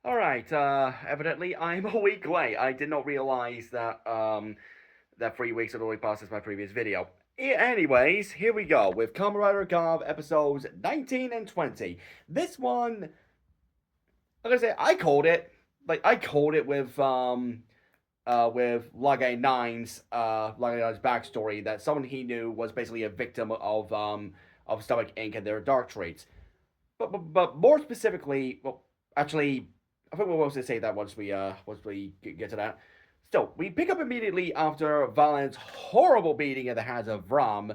Alright, evidently I'm a week late. I did not realize that 3 weeks had already passed since my previous video. Anyways, here we go with Kamen Rider Gavv episodes 19 and 20. This one, like I say, I called it with Lage Nine's backstory that someone he knew was basically a victim of Stomach Inc. and their dark traits. But more specifically, well, actually, I think we'll also say that once we get to that. Still, we pick up immediately after Valen's horrible beating at the hands of Ram,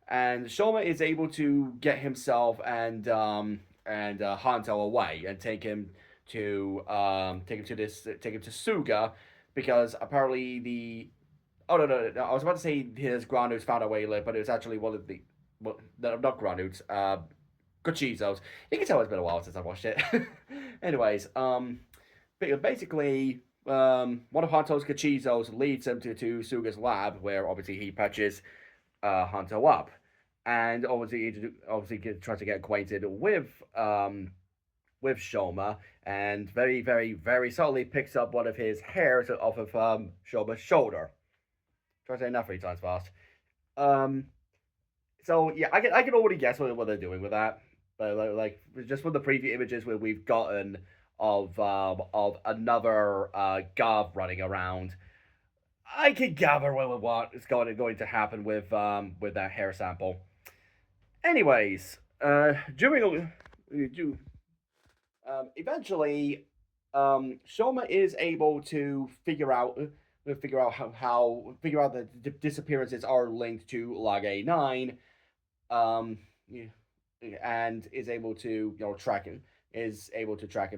and Shoma is able to get himself and Hanto away and take him to Suga because apparently the oh no, I was about to say his groundhooks found a way, but it was actually one of the well, not groundhooks, Cochizos. You can tell it's been a while since I watched it. Anyways, basically, one of Hanto's Cochizos leads him to Suga's lab, where obviously he patches Hanto up, and obviously tries to get acquainted with Shoma, and very, very, very subtly picks up one of his hairs off of Shoma's shoulder. Try to say that 3 times fast. Um, so yeah, I can already guess what they're doing with that. But just from the preview images where we've gotten of another Gavv running around, I can gather what is going to happen with that hair sample. Anyways, during eventually, Shoma is able to figure out that the disappearances are linked to Log A9, um, and is able to track him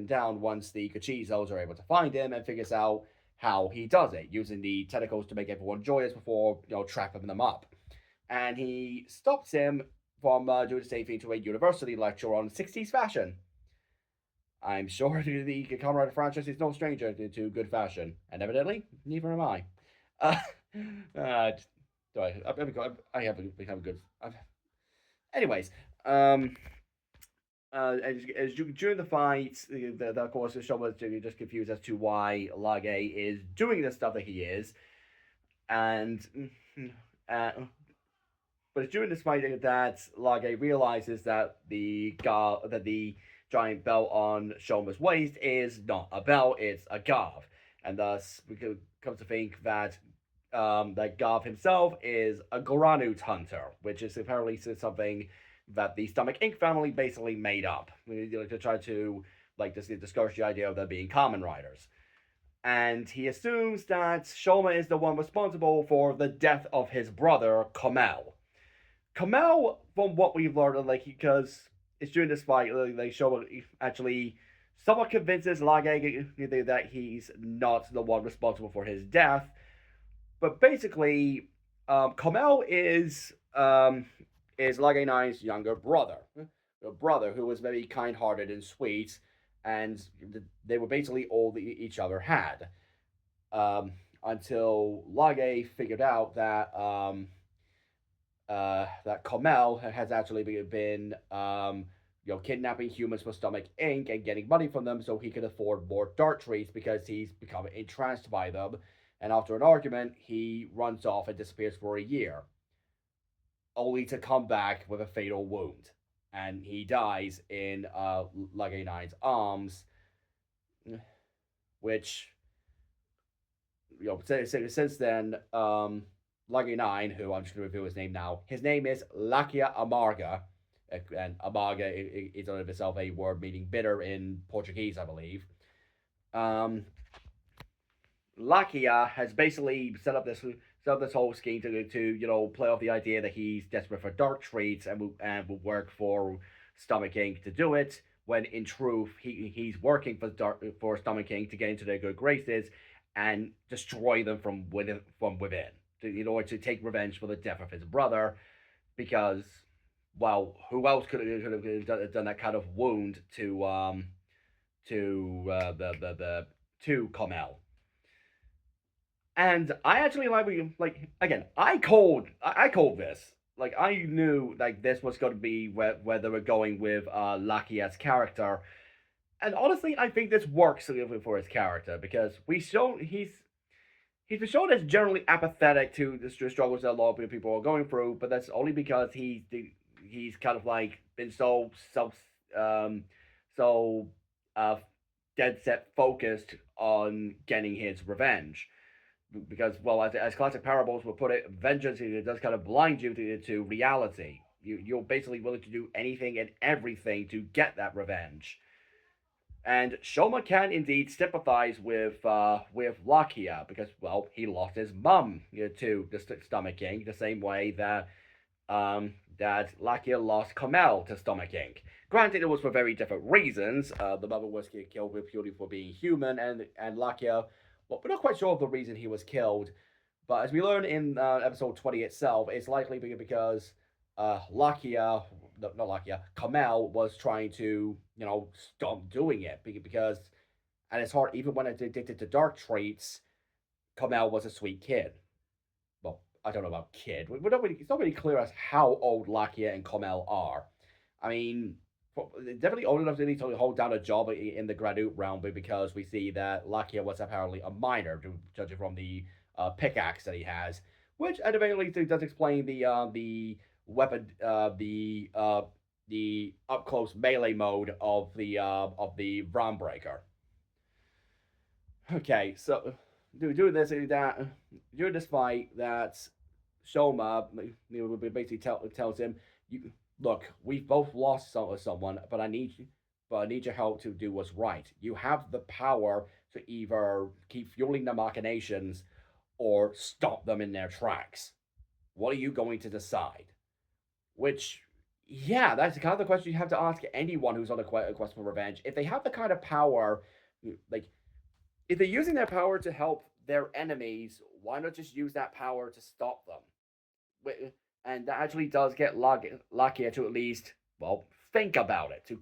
down once the Kachizos are able to find him and figures out how he does it using the tentacles to make everyone joyous before trapping them up. And he stops him from doing the same thing to a university lecture on 60s fashion. I'm sure the Kamen Rider franchise is no stranger to good fashion, and evidently, neither am I. Uh, uh, I have become good. Anyways, um, during the fight, of course, the show was just confused as to why Lage is doing the stuff that he is, and uh, but it's during this fight that Lage realizes that the giant belt on Shoma's waist is not a belt; it's a Gavv, and thus we could come to think that that Gavv himself is a Goranut hunter, which is apparently something that the Stomach Inc. family basically made up to try to just discourage the idea of them being common riders. And he assumes that Shoma is the one responsible for the death of his brother, Kamel. Kamel, from what we've learned, because it's during this fight, Shoma actually somewhat convinces Lage that he's not the one responsible for his death, but basically, Kamel is Lage Nine's younger brother, a brother who was very kind-hearted and sweet, and they were basically all each other had. Until Lage figured out that Kamel has actually been kidnapping humans for Stomach Inc. and getting money from them so he can afford more dart treats because he's become entranced by them. And after an argument, he runs off and disappears for a year, only to come back with a fatal wound. And he dies in Lage Nine's arms, which, since then, Lage Nine, who I'm just going to reveal his name now, his name is Lakia Amarga, and Amarga is on itself a word meaning bitter in Portuguese, I believe. Um, Lakia has basically set up this whole scheme to play off the idea that he's desperate for dark treats and will work for Stomach Inc. to do it. When in truth he's working for Stomach Inc. to get into their good graces and destroy them from within in order to take revenge for the death of his brother. Because well, who else could have done that kind of wound to Kamel? And I actually like again. I called this. Like I knew like this was going to be where they were going with Lakia's character, And honestly, I think this works for his character because he's been shown as generally apathetic to the struggles that a lot of people are going through, but that's only because he's kind of like been um so uh dead set focused on getting his revenge. Because, well, as classic parables will put it, vengeance it does kind of blind you to reality. You're basically willing to do anything and everything to get that revenge. And Shoma can indeed sympathize with Lakia because, well, he lost his mum, to the Stomach King, the same way that Lakia lost Kamel to Stomach King. Granted, it was for very different reasons. The mother was killed purely for being human, and Lakia, well, we're not quite sure of the reason he was killed. But as we learn in episode 20 itself, it's likely because Lakia, not Lakia, Kamel was trying to, stop doing it because at his heart, even when addicted to dark traits, Kamel was a sweet kid. Well, I don't know about kid. It's not really clear as how old Lakia and Kamel are. I mean, they're definitely old enough to hold down a job in the graduate realm, but because we see that Lakia was apparently a minor, judging from the pickaxe that he has, which at the very least does explain the weapon, the up close melee mode of the Ram Breaker. Okay, so doing this fight, that Shoma basically tells him, "You look, we've both lost someone, but I need your help to do what's right. You have the power to either keep fueling the machinations or stop them in their tracks. What are you going to decide?" Which, yeah, that's kind of the question you have to ask anyone who's on a quest for revenge. If they have the kind of power, like if they're using their power to help their enemies, why not just use that power to stop them? And that actually does get Lakia to at least, well, think about it. To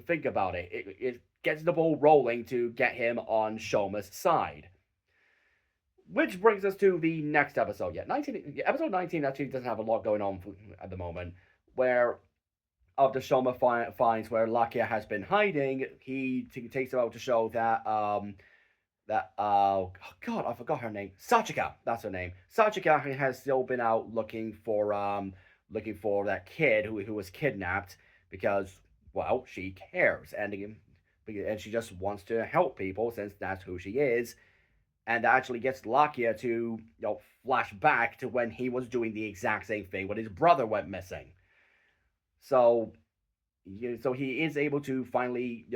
think about it. It gets the ball rolling to get him on Shoma's side. Which brings us to the next episode. Episode 19 actually doesn't have a lot going on at the moment. Where after Shoma finds where Lakia has been hiding, he takes her out to show that oh god, I forgot her name. Sachika, that's her name. Sachika has still been out looking for that kid who was kidnapped because, well, she cares and she just wants to help people since that's who she is. And that actually gets Lakia to, flash back to when he was doing the exact same thing when his brother went missing. So so he is able to finally,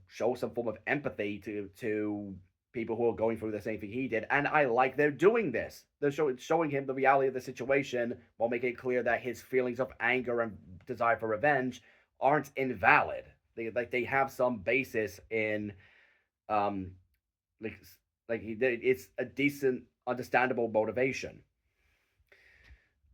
show some form of empathy to people who are going through the same thing he did. And I like they're doing this. They're showing him the reality of the situation while making it clear that his feelings of anger and desire for revenge aren't invalid. They have some basis in um like it's a decent, understandable motivation.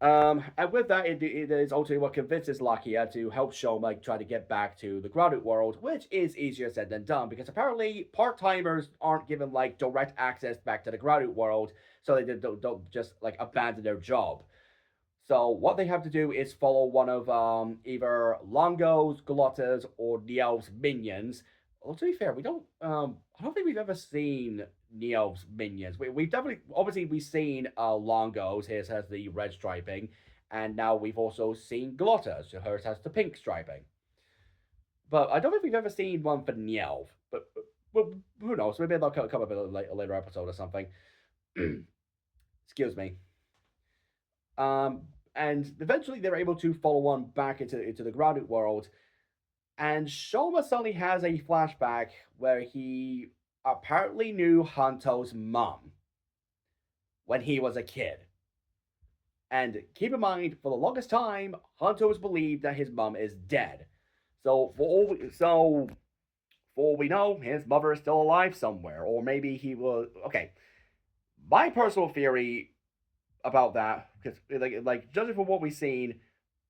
And with that, it is ultimately what convinces Lakia to help Shoma try to get back to the grounded world, which is easier said than done because apparently part timers aren't given direct access back to the grounded world, so they don't just abandon their job. So what they have to do is follow one of either Longo's, Glottas, or Niel's minions. Well, to be fair, we don't. I don't think we've ever seen Neo's minions. We've definitely, obviously, we've seen Longo's. His has the red striping, and now we've also seen Glottas. Hers has the pink striping. But I don't think we've ever seen one for Niel. But well, who knows? Maybe they'll come up in a later episode or something. Excuse me. Um, and eventually they're able to follow one back into the grounded world. And Shoma suddenly has a flashback where he apparently knew Hanto's mom when he was a kid. And keep in mind, for the longest time, Hanto has believed that his mom is dead. So for all we know, his mother is still alive somewhere, or maybe he was. Okay, my personal theory about that, because judging from what we've seen,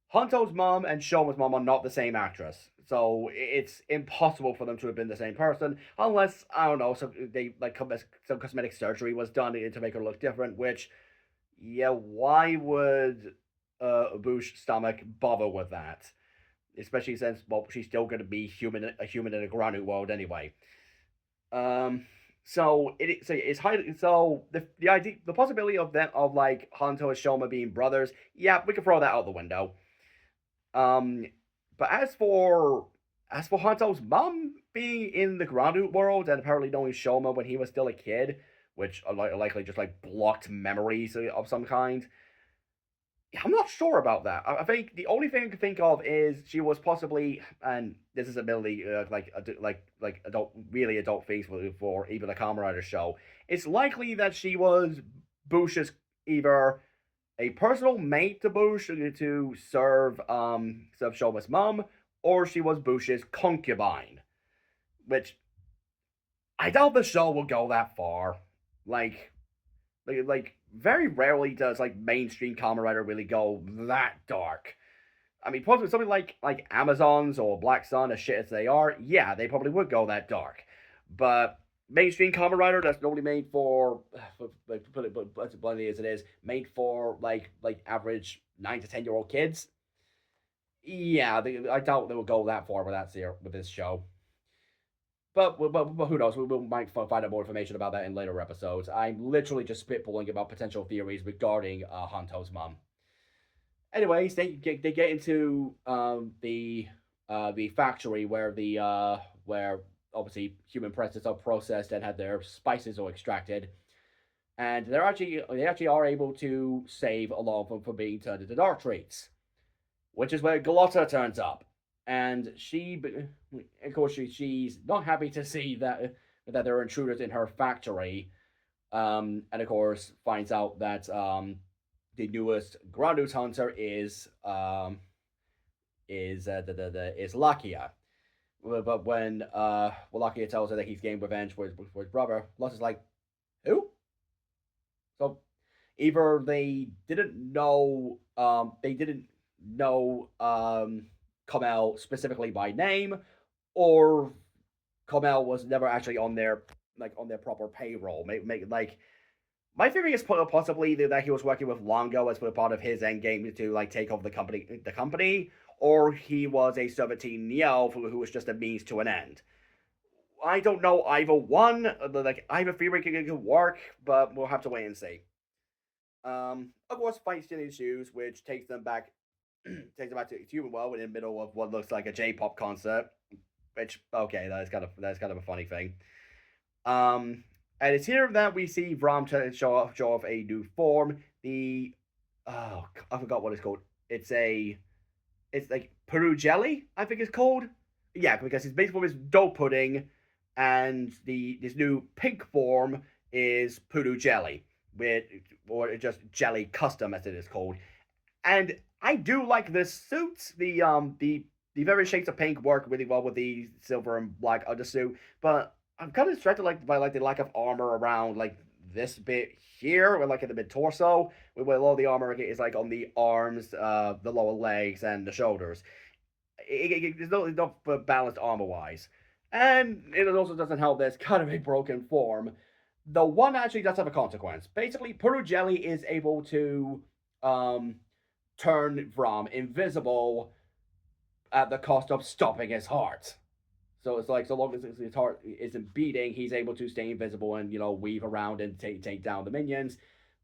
Hanto's mom and Shoma's mom are not the same actress. So it's impossible for them to have been the same person, unless I don't know. So some cosmetic surgery was done to make her look different. Which, yeah, why would Bush stomach bother with that? especially since well she's still going to be a human in a Granu world anyway. Um, so it's highly so the idea the possibility of them of like Hanto and Shoma being brothers, yeah, we can throw that out the window. Um, but as for Hanto's mom being in the Grandu world and apparently knowing Shoma when he was still a kid, which are likely just like blocked memories of some kind. Yeah, I'm not sure about that. I think the only thing I can think of is she was possibly, and this is admittedly like adult, really adult things for even a Kamen Rider show. It's likely that she was Bush's either a personal mate to Bush to serve Shoma's mom, or she was Bush's concubine, which I doubt the show will go that far. Like like very rarely does like mainstream Kamen Rider really go that dark. I mean, possibly something like Amazons or Black Sun, as shit as they are, yeah, they probably would go that dark. But mainstream Kamen Rider that's normally made for put it as bluntly as it is, made for like average 9 to 10 year old kids. Yeah, I doubt they will go that far with this show. But who knows? We might find out more information about that in later episodes. I'm literally just spitballing about potential theories regarding Hanto's mom. Anyways, they get into the factory where the where obviously human presses are processed and had their spices all extracted, and they actually are able to save a lot of them from being turned into dark treats, which is where Glotta turns up, and of course, she's not happy to see that there are intruders in her factory, and of course finds out that the newest Gradus hunter is Lakia. But when Lakia tells her that he's getting revenge for his brother, Lotta's like, who? So either they didn't know Kamel specifically by name, or Kamel was never actually on their proper payroll. Like my theory is possibly that he was working with Longo as part of his end game to like take over the company, or he was a Serpentine Neo who was just a means to an end. I don't know either one. Like either theory could work, but we'll have to wait and see. Of course, fight still ensues, which takes them back to human world in the middle of what looks like a J-pop concert. Which okay, that's kind of a funny thing. And it's here that we see Vrom show off a new form. I forgot what it's called. It's like Peru jelly, I think it's called. Yeah, because his base form is dough pudding, and this new pink form is Peru jelly, with or just jelly custom as it is called. And I do like this suit. The various shades of pink work really well with the silver and black undersuit, but I'm kind of distracted by like the lack of armor around like this bit here, or like in the mid torso, where a lot of the armor is like on the arms, the lower legs, and the shoulders. There's no balanced armor wise, and it also doesn't help that it's kind of a broken form. The one actually does have a consequence. Basically, Peru Jelly is able to um, turn Vrom invisible at the cost of stopping his heart. So it's like so long as his heart isn't beating, he's able to stay invisible and weave around and take down the minions.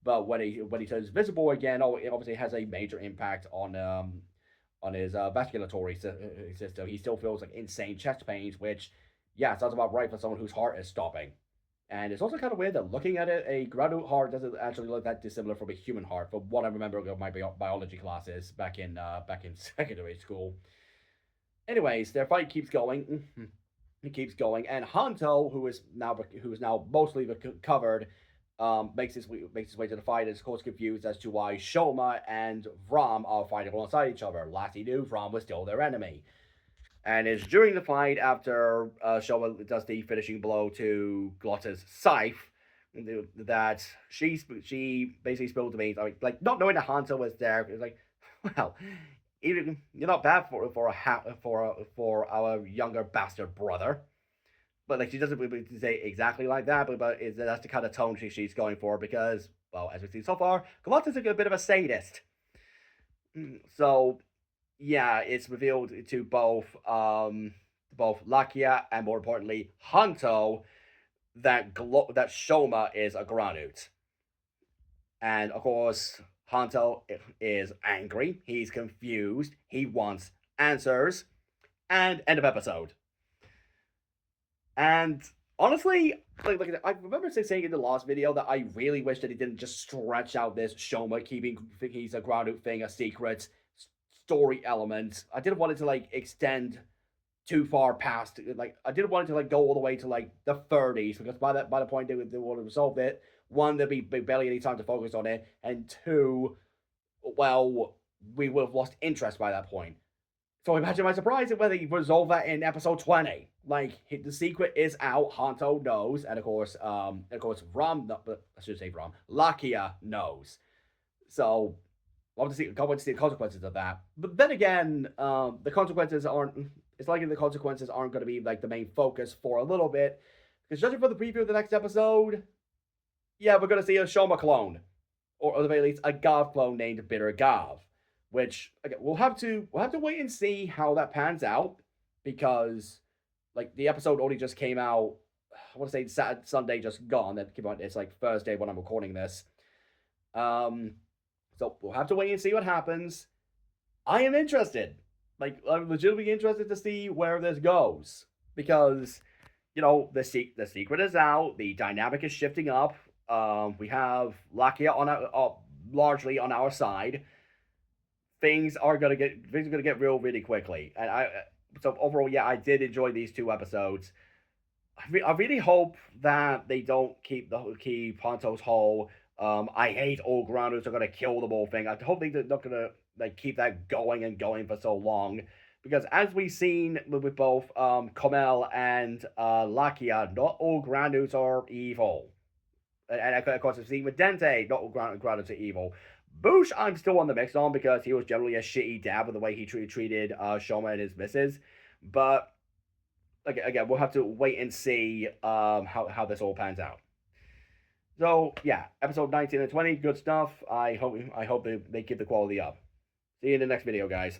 But when he turns visible again, it obviously has a major impact on his vasculatory system. He still feels like insane chest pains, which yeah, sounds about right for someone whose heart is stopping. And it's also kind of weird that looking at it, a Gradu heart doesn't actually look that dissimilar from a human heart, from what I remember of my biology classes back in secondary school. Anyways, their fight keeps going. It keeps going, and Hanto, who is now mostly recovered, makes his way to the fight. And is of course confused as to why Shoma and Vrom are fighting alongside each other. Last he knew, Vrom was still their enemy. And it's during the fight after Shoma does the finishing blow to Glotta's scythe that she basically spilled the beans. I mean, like not knowing that Hanto was there, it's like, well, even you're not bad for our younger bastard brother. But like she doesn't really say exactly like that, but that's the kind of tone she's going for because, well, as we've seen so far, Galata's a bit of a sadist. So yeah, it's revealed to both Lakia and more importantly Hanto that Shoma is a Granut. And of course, Hanto is angry, he's confused, he wants answers, and end of episode. And honestly, like I remember saying in the last video that I really wish that he didn't just stretch out this Shoma keeping he's a grounded thing a secret story element. I didn't want it to like extend too far past. Like I didn't want it to like go all the way to like the 30s because by the point they would have resolved it, one there'd be barely any time to focus on it, and two, well, we would have lost interest by that point. So imagine my surprise whether he resolve that in episode 20. Like the secret is out, Hanto knows, and of course Ram, I should say Ram, Lakia knows. So I want to see, can't wait to see the consequences of that. But then again, the consequences aren't. It's likely the consequences aren't going to be like the main focus for a little bit, because judging from the preview of the next episode, yeah, we're going to see a Shoma clone, or at the very least, a Gavv clone named Bitter Gavv. Which again, we'll have to wait and see how that pans out, because like the episode only just came out. I want to say Saturday, Sunday just gone. That came out. It's like Thursday when I'm recording this. So we'll have to wait and see what happens. I am interested. Like I'm legitimately interested to see where this goes, because you know the secret is out. The dynamic is shifting up. We have Lakia on largely on our side. Things are gonna get real really quickly. And so overall, yeah, I did enjoy these two episodes. I really hope that they don't keep Ponto's whole I hate all grounders are gonna kill them all thing. I hope they're not gonna like keep that going and going for so long. Because as we've seen with both Komel and Lakia, not all grounders are evil. And of course, I've seen with Dente, not all grounders are evil. Boosh, I'm still on the mix on because he was generally a shitty dad with the way he treated Shoma and his missus. But again, we'll have to wait and see how this all pans out. So yeah, episode 19 and 20, good stuff. I hope they keep the quality up. See you in the next video, guys.